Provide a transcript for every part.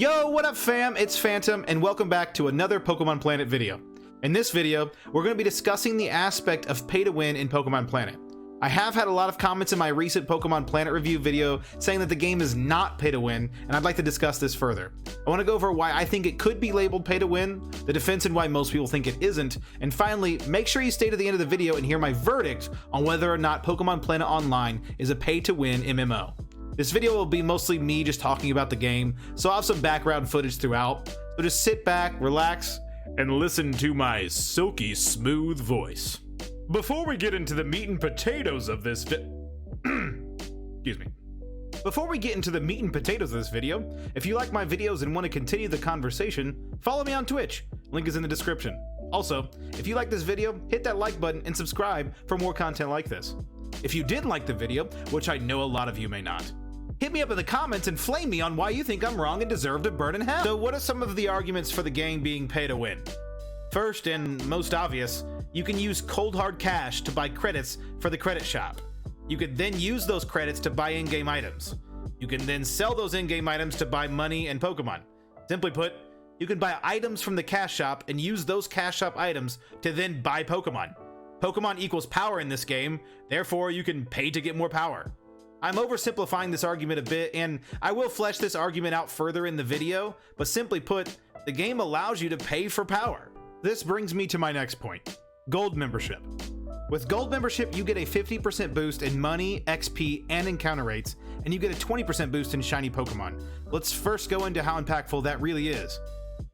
Yo, what up fam? It's Phantom and welcome back to another Pokemon Planet video. In this video, we're going to be discussing the aspect of pay to win in Pokemon Planet. I have had a lot of comments in my recent Pokemon Planet review video saying that the game is not pay to win, and I'd like to discuss this further. I want to go over why I think it could be labeled pay to win, the defense and why most people think it isn't, and finally, make sure you stay to the end of the video and hear my verdict on whether or not Pokemon Planet Online is a pay to win MMO. This video will be mostly me just talking about the game, so I'll have some background footage throughout, so just sit back, relax, and listen to my silky smooth voice. Before we get into the meat and potatoes of this excuse me. Before we get into the meat and potatoes of this video, if you like my videos and want to continue the conversation, follow me on Twitch. Link is in the description. Also, if you like this video, hit that like button and subscribe for more content like this. If you did like the video, which I know a lot of you may not, hit me up in the comments and flame me on why you think I'm wrong and deserve to burn in hell. So what are some of the arguments for the game being pay to win? First and most obvious, you can use cold hard cash to buy credits for the credit shop. You could then use those credits to buy in-game items. You can then sell those in-game items to buy money and Pokemon. Simply put, you can buy items from the cash shop and use those cash shop items to then buy Pokemon. Pokemon equals power in this game, therefore you can pay to get more power. I'm oversimplifying this argument a bit, and I will flesh this argument out further in the video, but simply put, the game allows you to pay for power. This brings me to my next point. Gold membership. With gold membership, you get a 50% boost in money, XP, and encounter rates, and you get a 20% boost in shiny Pokemon. Let's first go into how impactful that really is.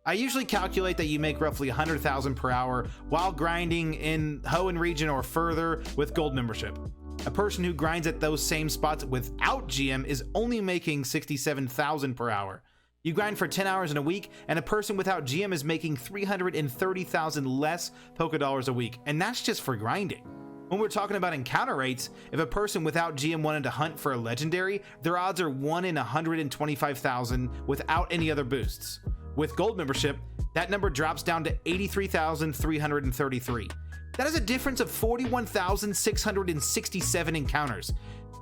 I usually calculate that you make roughly 100,000 per hour while grinding in Hoenn region or further with gold membership. A person who grinds at those same spots without GM is only making 67,000 per hour. You grind for 10 hours in a week, and a person without GM is making 330,000 less Pokédollars a week, and that's just for grinding. When we're talking about encounter rates, if a person without GM wanted to hunt for a legendary, their odds are 1 in 125,000 without any other boosts. With gold membership, that number drops down to 83,333. That is a difference of 41,667 encounters.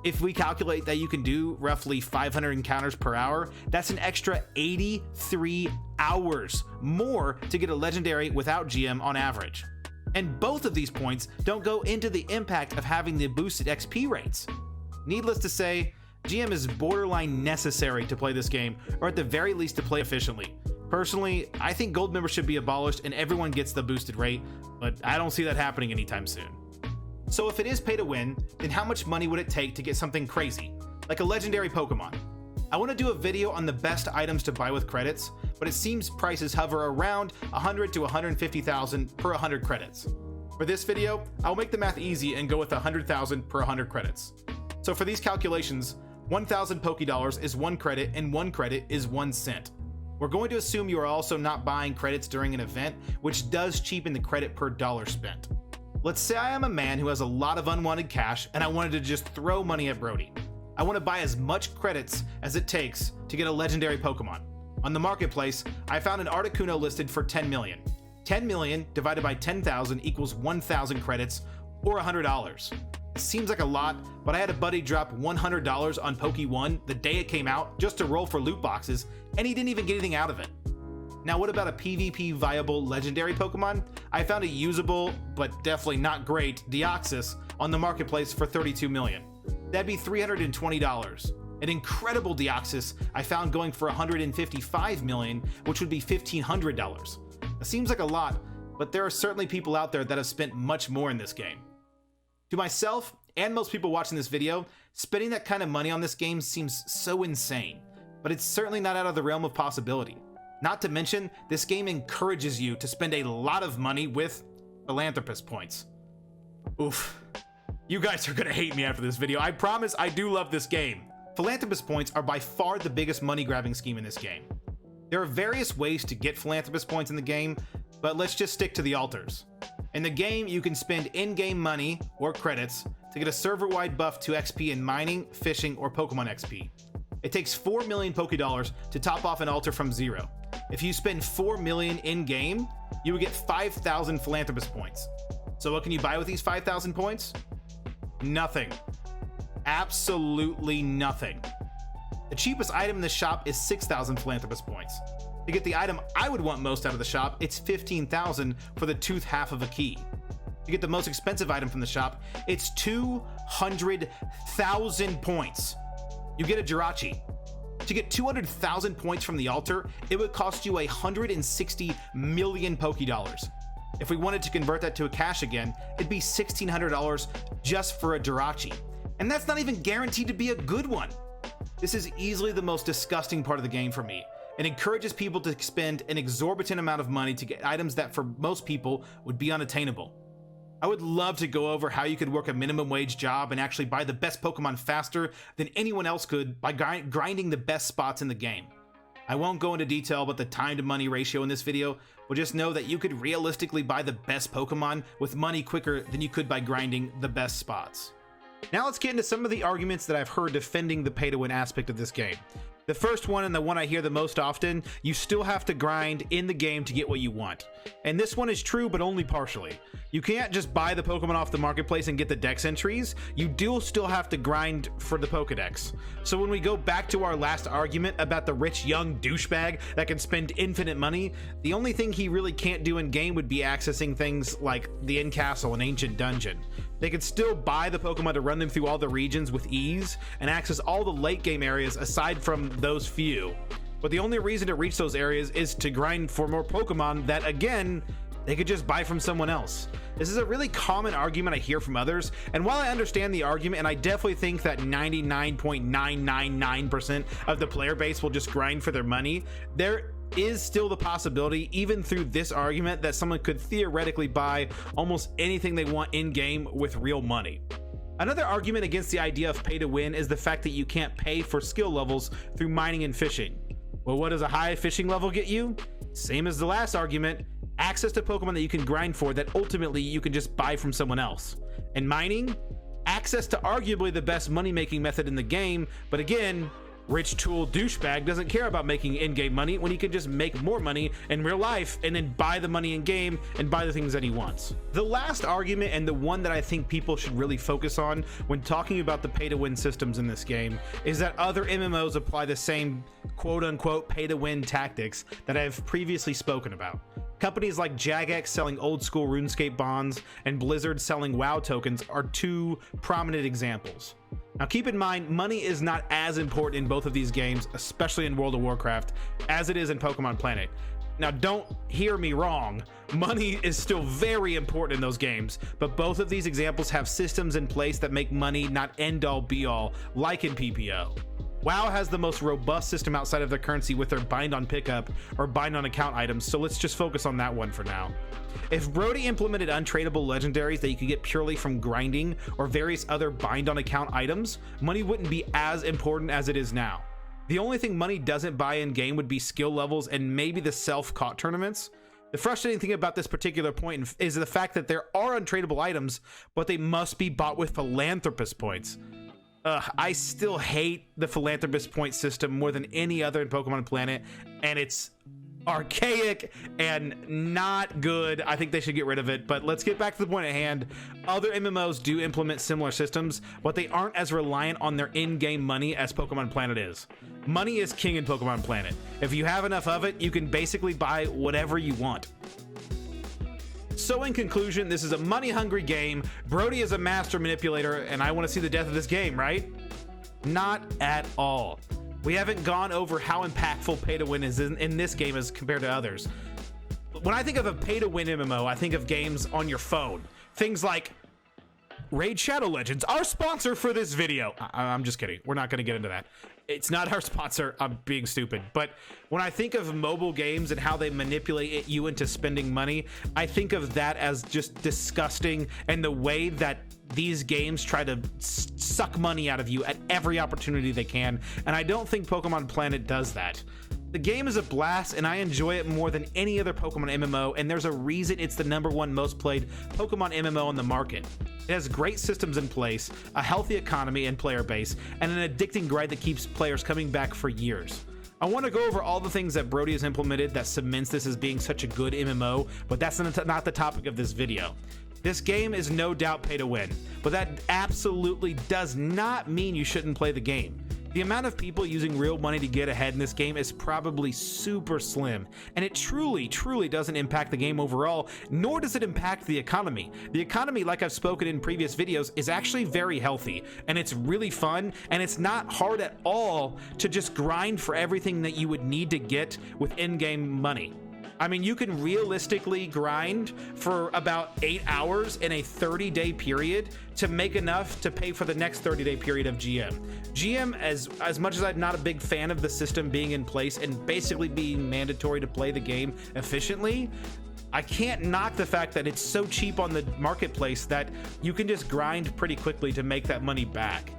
If we calculate that you can do roughly 500 encounters per hour, that's an extra 83 hours more to get a legendary without GM on average. And both of these points don't go into the impact of having the boosted XP rates. Needless to say, GM is borderline necessary to play this game, or at the very least to play efficiently. Personally, I think gold membership should be abolished and everyone gets the boosted rate, but I don't see that happening anytime soon. So if it is pay to win, then how much money would it take to get something crazy, like a legendary Pokemon? I want to do a video on the best items to buy with credits, but it seems prices hover around 100 to 150,000 per 100 credits. For this video, I'll make the math easy and go with 100,000 per 100 credits. So for these calculations, 1,000 Pokédollars is 1 credit and 1 credit is 1 cent. We're going to assume you are also not buying credits during an event, which does cheapen the credit per dollar spent. Let's say I am a man who has a lot of unwanted cash and I wanted to just throw money at Brody. I want to buy as much credits as it takes to get a legendary Pokemon. On the marketplace, I found an Articuno listed for 10 million. 10 million divided by 10,000 equals 1,000 credits or $100. It seems like a lot, but I had a buddy drop $100 on Poke1 the day it came out just to roll for loot boxes, and he didn't even get anything out of it. Now what about a PvP viable legendary Pokemon? I found a usable, but definitely not great, Deoxys on the marketplace for 32 million. That'd be $320. An incredible Deoxys I found going for 155 million, which would be $1,500. It seems like a lot, but there are certainly people out there that have spent much more in this game. To myself, and most people watching this video, spending that kind of money on this game seems so insane, but it's certainly not out of the realm of possibility. Not to mention, this game encourages you to spend a lot of money with philanthropist points. Oof. You guys are gonna hate me after this video. I promise I do love this game. Philanthropist points are by far the biggest money grabbing scheme in this game. There are various ways to get philanthropist points in the game, but let's just stick to the altars. In the game, you can spend in-game money or credits to get a server-wide buff to XP in mining, fishing, or Pokemon XP. It takes 4 million Pokédollars to top off an altar from 0. If you spend 4 million in-game, you would get 5,000 philanthropist points. So what can you buy with these 5,000 points? Nothing. Absolutely nothing. The cheapest item in the shop is 6,000 philanthropist points. To get the item I would want most out of the shop, it's 15,000 for the tooth half of a key. To get the most expensive item from the shop, it's 200,000 points. You get a Jirachi. To get 200,000 points from the altar, it would cost you 160 million Poké Dollars. If we wanted to convert that to a cash again, it'd be $1,600 just for a Jirachi. And that's not even guaranteed to be a good one. This is easily the most disgusting part of the game for me. It encourages people to spend an exorbitant amount of money to get items that for most people would be unattainable. I would love to go over how you could work a minimum wage job and actually buy the best Pokemon faster than anyone else could by grinding the best spots in the game. I won't go into detail about the time to money ratio in this video, but just know that you could realistically buy the best Pokemon with money quicker than you could by grinding the best spots. Now let's get into some of the arguments that I've heard defending the pay-to-win aspect of this game. The first one, and the one I hear the most often, you still have to grind in the game to get what you want. And this one is true, but only partially. You can't just buy the Pokemon off the marketplace and get the Dex entries. You do still have to grind for the Pokedex. So when we go back to our last argument about the rich young douchebag that can spend infinite money, the only thing he really can't do in game would be accessing things like the Inn Castle and Ancient Dungeon. They could still buy the Pokemon to run them through all the regions with ease and access all the late game areas aside from those few. But the only reason to reach those areas is to grind for more Pokemon that, again, they could just buy from someone else. This is a really common argument I hear from others, and while I understand the argument, and I definitely think that 99.999% of the player base will just grind for their money, there is still the possibility, even through this argument, that someone could theoretically buy almost anything they want in-game with real money. Another argument against the idea of pay to win is the fact that you can't pay for skill levels through mining and fishing. Well, what does a high fishing level get you? Same as the last argument, access to Pokemon that you can grind for that ultimately you can just buy from someone else. And mining, access to arguably the best money-making method in the game, but again, rich tool douchebag doesn't care about making in-game money when he can just make more money in real life and then buy the money in game and buy the things that he wants. The last argument, and the one that I think people should really focus on when talking about the pay-to-win systems in this game, is that other MMOs apply the same quote-unquote pay-to-win tactics that I've previously spoken about. Companies like Jagex selling old school RuneScape bonds and Blizzard selling WoW tokens are two prominent examples. Now keep in mind, money is not as important in both of these games, especially in World of Warcraft, as it is in Pokemon Planet. Now don't hear me wrong, money is still very important in those games, but both of these examples have systems in place that make money not end all be all, like in PPO. WoW has the most robust system outside of their currency with their bind on pickup or bind on account items, so let's just focus on that one for now. If Brody implemented untradeable legendaries that you could get purely from grinding or various other bind on account items, money wouldn't be as important as it is now. The only thing money doesn't buy in game would be skill levels and maybe the self-caught tournaments. The frustrating thing about this particular point is the fact that there are untradeable items, but they must be bought with philanthropist points. I still hate the philanthropist point system more than any other in Pokemon Planet, and it's archaic and not good. I think they should get rid of it, but let's get back to the point at hand. Other MMOs do implement similar systems, but they aren't as reliant on their in-game money as Pokemon Planet is. Money is king in Pokemon Planet. If you have enough of it, you can basically buy whatever you want. So in conclusion, this is a money-hungry game. Brody is a master manipulator, and I want to see the death of this game, right? Not at all. We haven't gone over how impactful pay-to-win is in this game as compared to others. When I think of a pay-to-win MMO, I think of games on your phone. Things like Raid Shadow Legends, our sponsor for this video. I'm just kidding. We're not going to get into that. It's not our sponsor. I'm being stupid. But when I think of mobile games and how they manipulate you into spending money, I think of that as just disgusting, and the way that these games try to suck money out of you at every opportunity they can. And I don't think Pokemon Planet does that. The game is a blast, and I enjoy it more than any other Pokemon MMO, and there's a reason it's the #1 most played Pokemon MMO on the market. It has great systems in place, a healthy economy and player base, and an addicting grind that keeps players coming back for years. I want to go over all the things that Brody has implemented that cements this as being such a good MMO, but that's not the topic of this video. This game is no doubt pay to win, but that absolutely does not mean you shouldn't play the game. The amount of people using real money to get ahead in this game is probably super slim, and it truly doesn't impact the game overall, nor does it impact the economy. The economy, like I've spoken in previous videos, is actually very healthy, and it's really fun, and it's not hard at all to just grind for everything that you would need to get with in-game money. I mean, you can realistically grind for about 8 hours in a 30-day period to make enough to pay for the next 30-day period of GM. GM, as much as I'm not a big fan of the system being in place and basically being mandatory to play the game efficiently, I can't knock the fact that it's so cheap on the marketplace that you can just grind pretty quickly to make that money back.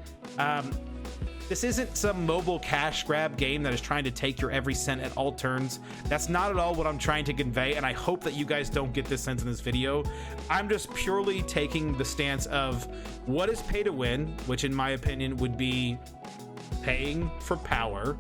This isn't some mobile cash grab game that is trying to take your every cent at all turns. That's not at all what I'm trying to convey, and I hope that you guys don't get this sense in this video. I'm just purely taking the stance of what is pay to win, which in my opinion would be paying for power.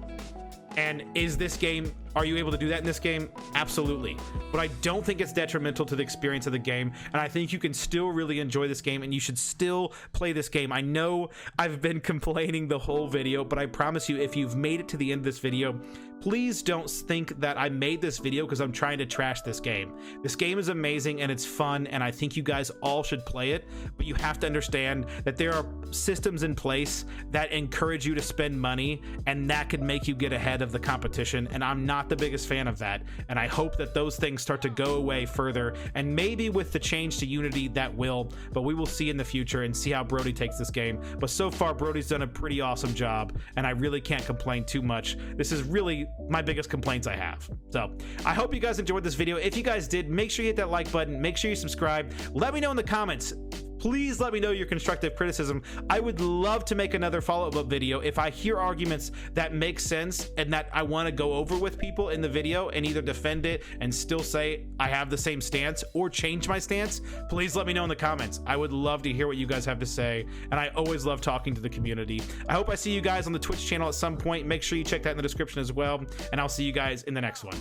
And is this game, are you able to do that in this game? Absolutely. But I don't think it's detrimental to the experience of the game, and I think you can still really enjoy this game, and you should still play this game. I know I've been complaining the whole video, but I promise you, if you've made it to the end of this video, please don't think that I made this video because I'm trying to trash this game. This game is amazing and it's fun, and I think you guys all should play it, but you have to understand that there are systems in place that encourage you to spend money, and that could make you get ahead of the competition, and I'm not the biggest fan of that, and I hope that those things start to go away further, and maybe with the change to Unity that will, but we will see in the future and see how Brody takes this game. But so far, Brody's done a pretty awesome job, and I really can't complain too much. This is really my biggest complaints I have. So I hope you guys enjoyed this video. If you guys did, make sure you hit that like button, make sure you subscribe, let me know in the comments. Please let me know your constructive criticism. I would love to make another follow-up video if I hear arguments that make sense and that I want to go over with people in the video and either defend it and still say I have the same stance or change my stance. Please let me know in the comments. I would love to hear what you guys have to say, and I always love talking to the community. I hope I see you guys on the Twitch channel at some point. Make sure you check that in the description as well, and I'll see you guys in the next one.